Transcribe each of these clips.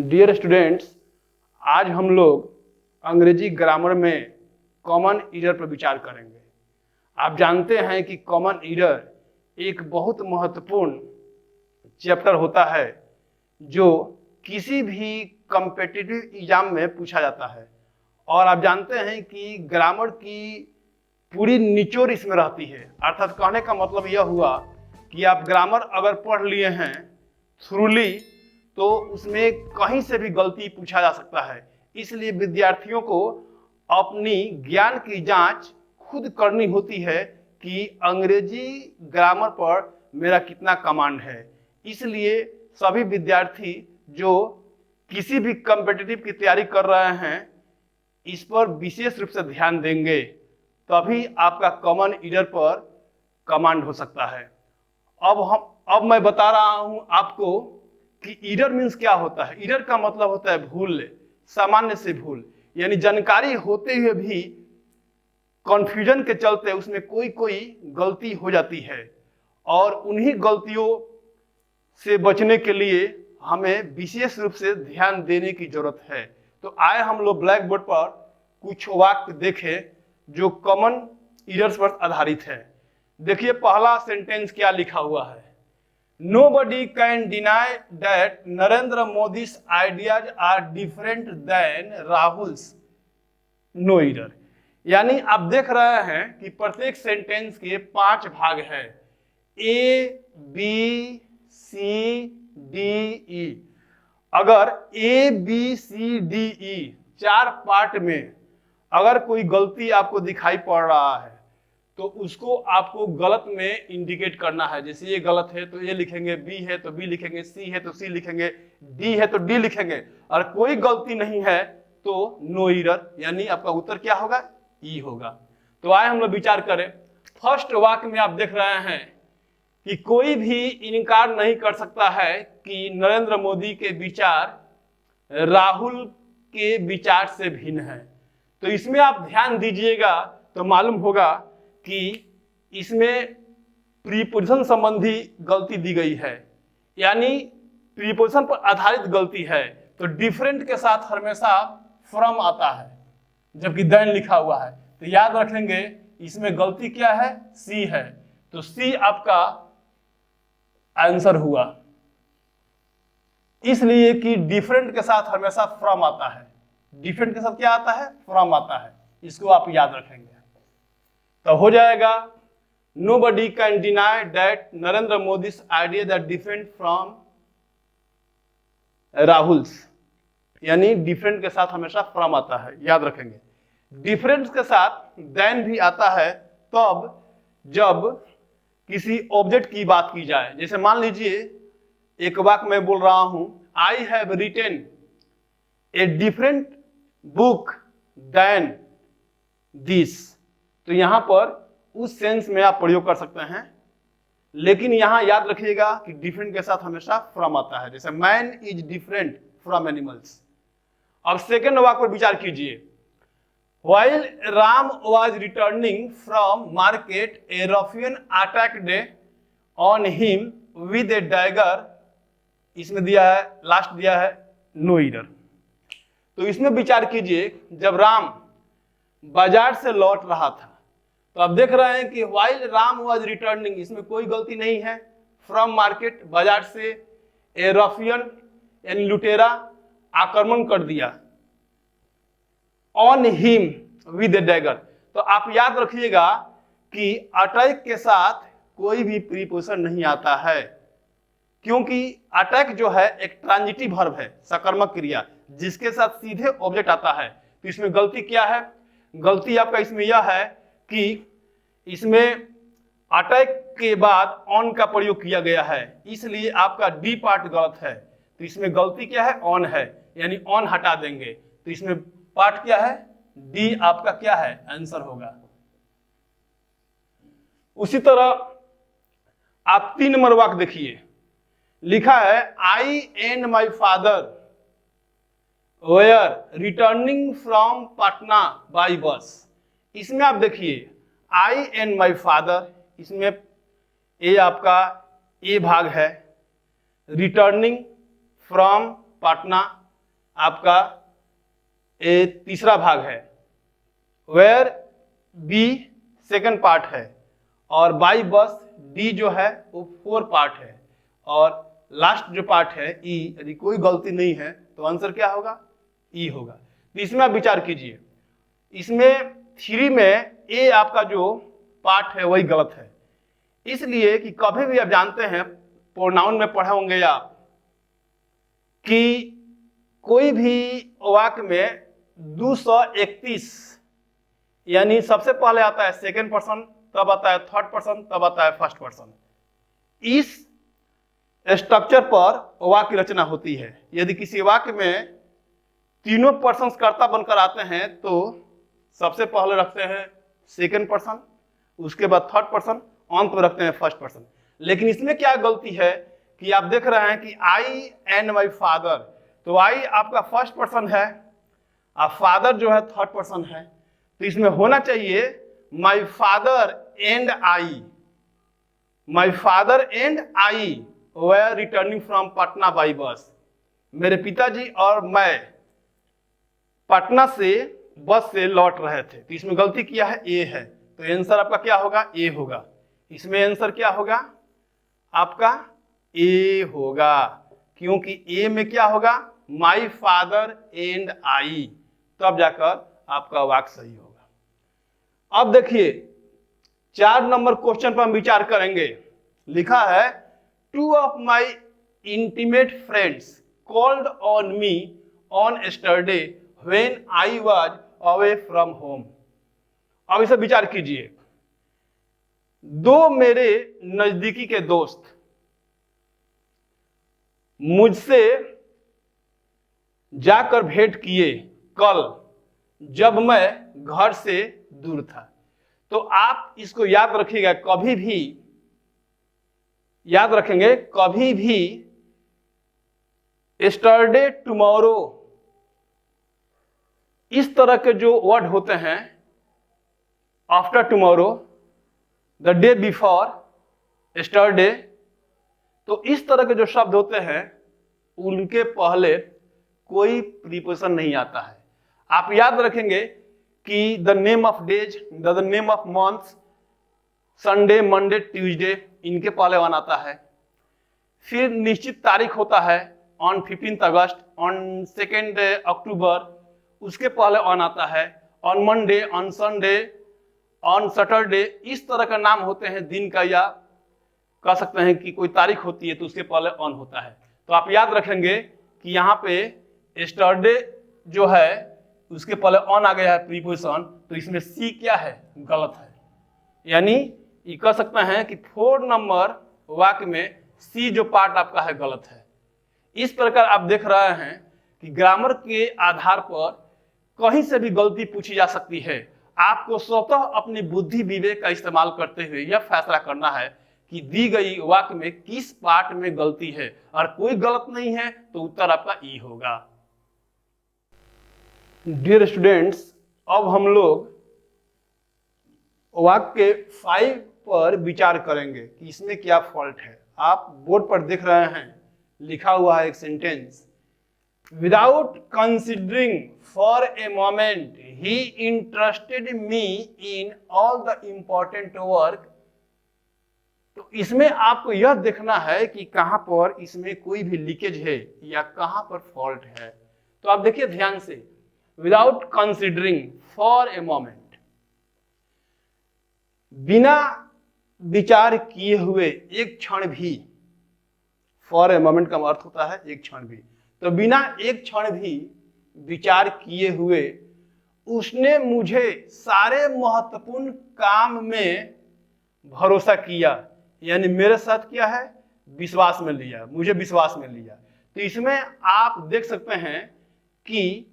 Dear students, आज हम लोग अंग्रेजी ग्रामर में कॉमन ईरर पर विचार करेंगे। आप जानते हैं कि कॉमन ईरर एक बहुत महत्वपूर्ण चैप्टर होता है जो किसी भी कॉम्पिटिटिव एग्जाम में पूछा जाता है। और आप जानते हैं कि ग्रामर की पूरी निचोड़ इसमें रहती है। अर्थात कहने का मतलब यह हुआ कि आप ग्रामर अगर पढ़ लिए हैं थ्रूली तो उसमें कहीं से भी गलती पूछा जा सकता है। इसलिए विद्यार्थियों को अपनी ज्ञान की जांच खुद करनी होती है कि अंग्रेजी ग्रामर पर मेरा कितना कमांड है। इसलिए सभी विद्यार्थी जो किसी भी कॉम्पिटिटिव की तैयारी कर रहे हैं इस पर विशेष रूप से ध्यान देंगे, तभी आपका कॉमन ईरर पर कमांड हो सकता है। अब मैं बता रहा हूं आपको कि ईरर मीन्स क्या होता है। ईरर का मतलब होता है भूल, सामान्य से भूल, यानी जानकारी होते हुए भी कन्फ्यूजन के चलते उसमें कोई गलती हो जाती है और उन्हीं गलतियों से बचने के लिए हमें विशेष रूप से ध्यान देने की जरूरत है। तो आए हम लोग ब्लैक बोर्ड पर कुछ वाक्य देखें जो कॉमन ईरर्स पर आधारित है। देखिए पहला सेंटेंस क्या लिखा हुआ है। Nobody can deny that Narendra Modi's ideas are different than Rahul's. No error। यानी आप देख रहे हैं कि प्रत्येक सेंटेंस के 5 भाग हैं, ए बी सी डी ई। अगर A B C D E 4 part में अगर कोई गलती आपको दिखाई पड़ रहा है तो उसको आपको गलत में इंडिकेट करना है। जैसे ये गलत है तो ये लिखेंगे, बी है तो बी लिखेंगे, सी है तो सी लिखेंगे, डी है तो डी लिखेंगे, और कोई गलती नहीं है तो नो ईरर, यानी आपका उत्तर क्या होगा, ई होगा। तो आए हम लोग विचार करें। फर्स्ट वाक्य में आप देख रहे हैं कि कोई भी इनकार नहीं कर सकता है कि नरेंद्र मोदी के विचार राहुल के विचार से भिन्न है। तो इसमें आप ध्यान दीजिएगा तो मालूम होगा कि इसमें प्रीपोजिशन संबंधी गलती दी गई है, यानी प्रीपोजिशन पर आधारित गलती है। तो डिफरेंट के साथ हमेशा फ्रॉम आता है जबकि देन लिखा हुआ है। तो याद रखेंगे इसमें गलती क्या है, सी है। तो सी आपका आंसर हुआ, इसलिए कि डिफरेंट के साथ हमेशा फ्रॉम आता है। डिफरेंट के साथ क्या आता है, फ्रॉम आता है। इसको आप याद रखेंगे तो हो जाएगा nobody can deny that Narendra Modi's ideas are different from Rahul's, यानी डिफरेंट के साथ हमेशा फ्रॉम आता है, याद रखेंगे। डिफरेंट के साथ देन भी आता है तब जब किसी ऑब्जेक्ट की बात की जाए। जैसे मान लीजिए एक वाक्य मैं बोल रहा हूं, I have written a different book than this. तो यहां पर उस सेंस में आप प्रयोग कर सकते हैं, लेकिन यहां याद रखिएगा कि डिफरेंट के साथ हमेशा फ्रॉम आता है। जैसे man is different from animals. अब सेकेंड वाक्य पर विचार कीजिए। While Ram was returning from market A Rafiyan attacked on him with A dagger. इसमें दिया है, लास्ट दिया है नो ईरर। तो इसमें विचार कीजिए, जब राम बाजार से लौट रहा था तो आप देख रहे हैं कि व्हाइल राम वाज रिटर्निंग, इसमें कोई गलती नहीं है। फ्रॉम मार्केट, बाजार से, ए रफियन यानी लुटेरा आक्रमण कर दिया, on him with A dagger. तो आप याद रखिएगा कि अटैक के साथ कोई भी प्रीपोजिशन नहीं आता है, क्योंकि अटैक जो है एक ट्रांजिटिव वर्ब है, सकर्मक क्रिया, जिसके साथ सीधे ऑब्जेक्ट आता है। तो इसमें गलती क्या है, गलती आपका इसमें यह है कि इसमें अटैक के बाद ऑन का प्रयोग किया गया है, इसलिए आपका डी पार्ट गलत है। तो इसमें गलती क्या है, ऑन है, यानी ऑन हटा देंगे। तो इसमें पार्ट क्या है, डी आपका क्या है, आंसर होगा। उसी तरह आप 3 नंबर वाक्य देखिए, लिखा है I and my father were returning from Patna by bus. इसमें आप देखिए आई एंड माई फादर, इसमें ए आपका ए भाग है, रिटर्निंग फ्रॉम पटना आपका ए तीसरा भाग है, वेयर बी सेकंड पार्ट है, और बाई बस डी जो है वो 4 पार्ट है, और लास्ट जो पार्ट है ई, यदि कोई गलती नहीं है तो आंसर क्या होगा, ई होगा। तो इसमें आप विचार कीजिए, इसमें 3 में ए आपका जो पार्ट है वही गलत है, इसलिए कि कभी भी आप जानते हैं प्रोनाउन में पढ़े होंगे आप कि कोई भी वाक्य में 231 यानी सबसे पहले आता है सेकंड पर्सन, तब आता है थर्ड पर्सन, तब आता है फर्स्ट पर्सन। इस स्ट्रक्चर पर वाक्य रचना होती है। यदि किसी वाक्य में तीनों पर्सन कर्ता बनकर आते हैं तो सबसे पहले रखते हैं सेकंड पर्सन, उसके बाद थर्ड पर्सन, अंत में रखते हैं फर्स्ट पर्सन। लेकिन इसमें क्या गलती है कि आप देख रहे हैं कि आई एंड माई फादर, तो आई आपका फर्स्ट पर्सन है, अब फादर जो है थर्ड पर्सन है, तो इसमें होना चाहिए my father and I, my father and I were returning from Patna by bus. मेरे पिताजी और मैं पटना से बस से लौट रहे थे, तो इसमें गलती किया है, ए है, तो आंसर आपका क्या होगा, ए होगा। इसमें आंसर क्या होगा आपका, ए होगा, क्योंकि ए में क्या होगा, माई फादर एंड आई, तब जाकर आपका वाक्य सही होगा। अब देखिए 4 नंबर क्वेश्चन पर हम विचार करेंगे। लिखा है 2 of my intimate friends called on me on yesterday when I was away from home. अब इसे विचार कीजिए, 2 मेरे नजदीकी के दोस्त मुझसे जाकर भेंट किए कल जब मैं घर से दूर था। तो आप इसको याद रखिएगा, कभी भी याद रखेंगे, कभी भी यस्टरडे, टुमारो इस तरह के जो वर्ड होते हैं, after tomorrow, the day before, yesterday, तो इस तरह के जो शब्द होते हैं उनके पहले कोई प्रीपोजिशन नहीं आता है। आप याद रखेंगे कि the name of days, the name of months, Sunday, Monday, Tuesday, इनके पहले वन आता है। फिर निश्चित तारीख होता है ऑन 15 अगस्त, ऑन 2 अक्टूबर, उसके पहले ऑन आता है, on Monday, on Sunday, on Saturday. इस तरह का नाम होते हैं दिन का, या कह सकते हैं कि कोई तारीख होती है तो उसके पहले ऑन होता है। तो आप याद रखेंगे कि यहाँ पे यस्टरडे जो है उसके पहले ऑन आ गया है प्रीपोजिशन, तो इसमें सी क्या है, गलत है। यानी ये कह सकते हैं कि 4 नंबर वाक्य में सी जो पार्ट आपका है गलत है। इस प्रकार आप देख रहे हैं कि ग्रामर के आधार पर कहीं से भी गलती पूछी जा सकती है। आपको स्वतः अपनी बुद्धि विवेक का इस्तेमाल करते हुए यह फैसला करना है कि दी गई वाक्य में किस पार्ट में गलती है, और कोई गलत नहीं है तो उत्तर आपका ई होगा। डियर स्टूडेंट्स, अब हम लोग वाक्य 5 पर विचार करेंगे कि इसमें क्या फॉल्ट है। आप बोर्ड पर देख रहे हैं, लिखा हुआ है एक sentence, without considering for a moment he interested me in all the important work. तो इसमें आपको यह देखना है कि कहां पर इसमें कोई भी लीकेज है या कहां पर फॉल्ट है। तो आप देखिए ध्यान से, without considering for a moment, बिना विचार किए हुए एक क्षण भी, फॉर ए मोमेंट का अर्थ होता है एक क्षण भी, तो बिना एक क्षण भी विचार किए हुए उसने मुझे सारे महत्वपूर्ण काम में भरोसा किया, यानी मेरे साथ क्या है, विश्वास में लिया, मुझे विश्वास में लिया। तो इसमें आप देख सकते हैं कि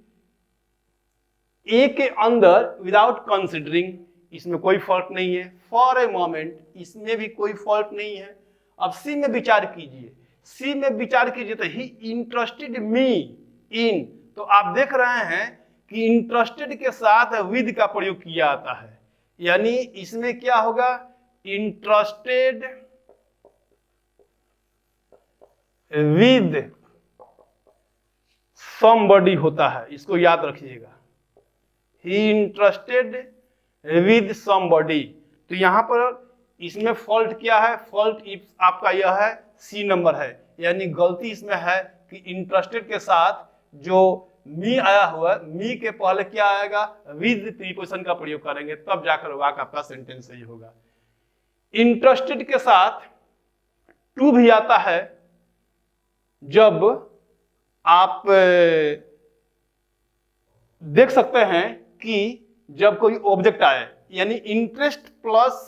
ए के अंदर विदाउट कंसिडरिंग, इसमें कोई फॉल्ट नहीं है। फॉर ए मोमेंट, इसमें भी कोई फॉल्ट नहीं है। अब सी में विचार कीजिए, सी में विचार कीजिए तो ही इंटरेस्टेड मी इन, तो आप देख रहे हैं कि इंटरेस्टेड के साथ विद का प्रयोग किया आता है, यानी इसमें क्या होगा, इंटरेस्टेड विद समबडी होता है, इसको याद रखिएगा। ही इंटरेस्टेड विद समबडी। तो यहां पर इसमें फॉल्ट क्या है? फॉल्ट इफ आपका यह है सी नंबर है, यानी गलती इसमें है कि इंटरेस्टेड के साथ जो मी आया हुआ है, मी के पहले क्या आएगा? विद प्रीपोजिशन का प्रयोग करेंगे, तब जाकर वाक्य आपका सेंटेंस सही होगा। इंटरेस्टेड के साथ टू भी आता है जब आप देख सकते हैं कि जब कोई ऑब्जेक्ट आए, यानी इंटरेस्ट प्लस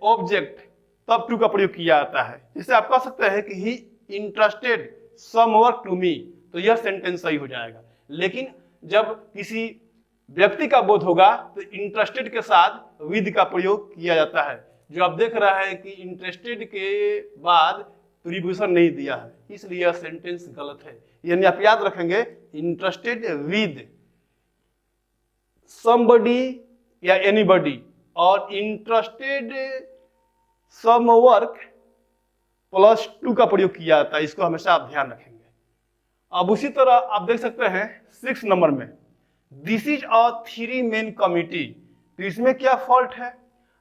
ऑब्जेक्ट, तब टू का प्रयोग किया जाता है। जैसे आप कह सकते हैं कि he interested some work to me, तो यह सेंटेंस सही हो जाएगा। लेकिन जब किसी व्यक्ति का बोध होगा तो इंटरेस्टेड के साथ विद का प्रयोग किया जाता है। जो आप देख रहा है कि इंटरेस्टेड के बाद प्रीपोजिशन नहीं दिया है, इसलिए यह सेंटेंस गलत है। यानी आप याद रखेंगे इंटरेस्टेड विद समबडी या एनीबडी, और interested some work plus two का प्रयोग किया जाता है, इसको हमेशा आप ध्यान रखेंगे। अब उसी तरह आप देख सकते हैं 6 नंबर में, this is a 3 man committee. तो इसमें क्या फॉल्ट है?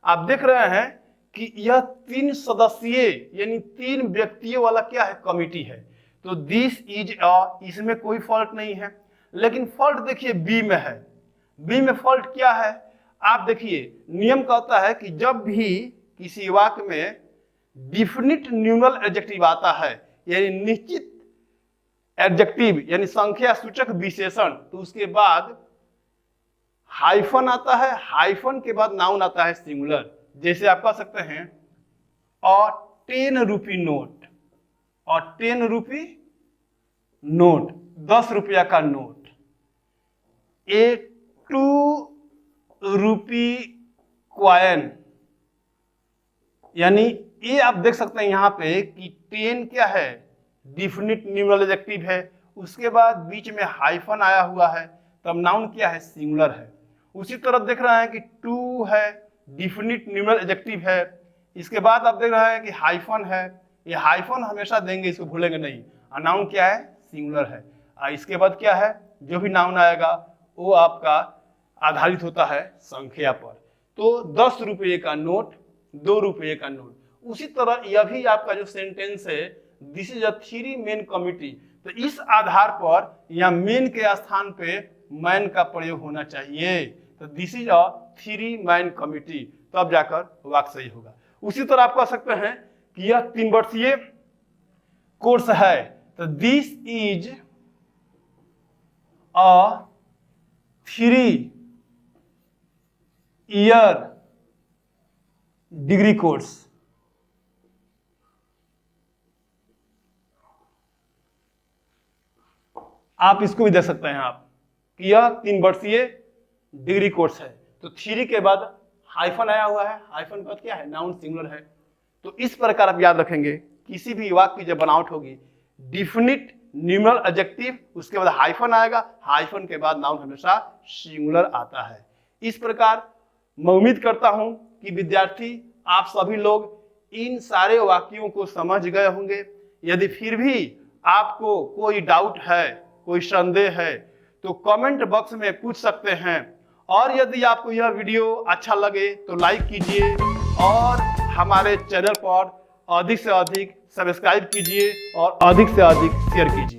आप देख रहे हैं कि यह 3 सदस्यीय यानी 3 व्यक्तियों वाला क्या है? कमिटी है। तो दिस इज अ, इसमें कोई फॉल्ट नहीं है। लेकिन फॉल्ट देखिए बी में है। बी में फॉल्ट क्या है? आप देखिए नियम कहता है कि जब भी किसी वाक्य में डिफिनिट न्यूमरल एडजेक्टिव आता है, यानी निश्चित एडजेक्टिव यानी संख्या सूचक विशेषण, तो उसके बाद हाइफन आता है, हाइफन के बाद नाउन आता है सिंगुलर। जैसे आप कह सकते हैं अ 10 रुपी नोट, अ 10 रुपी नोट, 10 रुपया का नोट। ए 2 रुपी क्वाइन, यानी ये आप देख सकते हैं यहां पे कि 10 क्या है? डिफिनिट न्यूमरल एडजेक्टिव है, उसके बाद बीच में हाइफन आया हुआ है, तब नाउन क्या है? सिंगुलर है। उसी तरह देख रहे हैं कि 2 है, डिफिनिट न्यूमरल एडजेक्टिव है, इसके बाद आप देख रहे हैं कि हाइफन है। ये हाइफन हमेशा देंगे, इसको भूलेंगे नहीं। और नाउन क्या है? सिंगुलर है। और इसके बाद क्या है? जो भी नाउन आएगा वो आपका आधारित होता है संख्या पर। तो 10 रुपये का नोट, 2 रुपये का नोट। उसी तरह यह भी आपका जो सेंटेंस है, this is a 3 man committee, तो इस आधार पर या मेन के स्थान पे मैन का प्रयोग होना चाहिए। तो this is a 3 man committee, तब जाकर वाक्य सही होगा। उसी तरह आप कह सकते हैं कि यह 3 वर्षीय कोर्स है, तो this is a 3 year degree course. आप इसको भी देख सकते हैं आप कि यह 3 वर्षीय डिग्री कोर्स है। तो 3 के बाद हाइफन आया हुआ है, हाइफन का क्या है? नाउन सिंगुलर है। तो इस प्रकार आप याद रखेंगे किसी भी वाक्य की जब बनावट होगी, डिफिनिट न्यूमरल एडजेक्टिव, उसके बाद हाइफन आएगा, हाइफन के बाद नाउन हमेशा सिंगुलर आता है। इस प्रकार मैं उम्मीद करता हूं कि विद्यार्थी आप सभी लोग इन सारे वाक्यों को समझ गए होंगे। यदि फिर भी आपको कोई डाउट है, कोई संदेह है, तो कमेंट बॉक्स में पूछ सकते हैं। और यदि आपको यह वीडियो अच्छा लगे तो लाइक कीजिए और हमारे चैनल पर अधिक से अधिक सब्सक्राइब कीजिए और अधिक से अधिक शेयर कीजिए।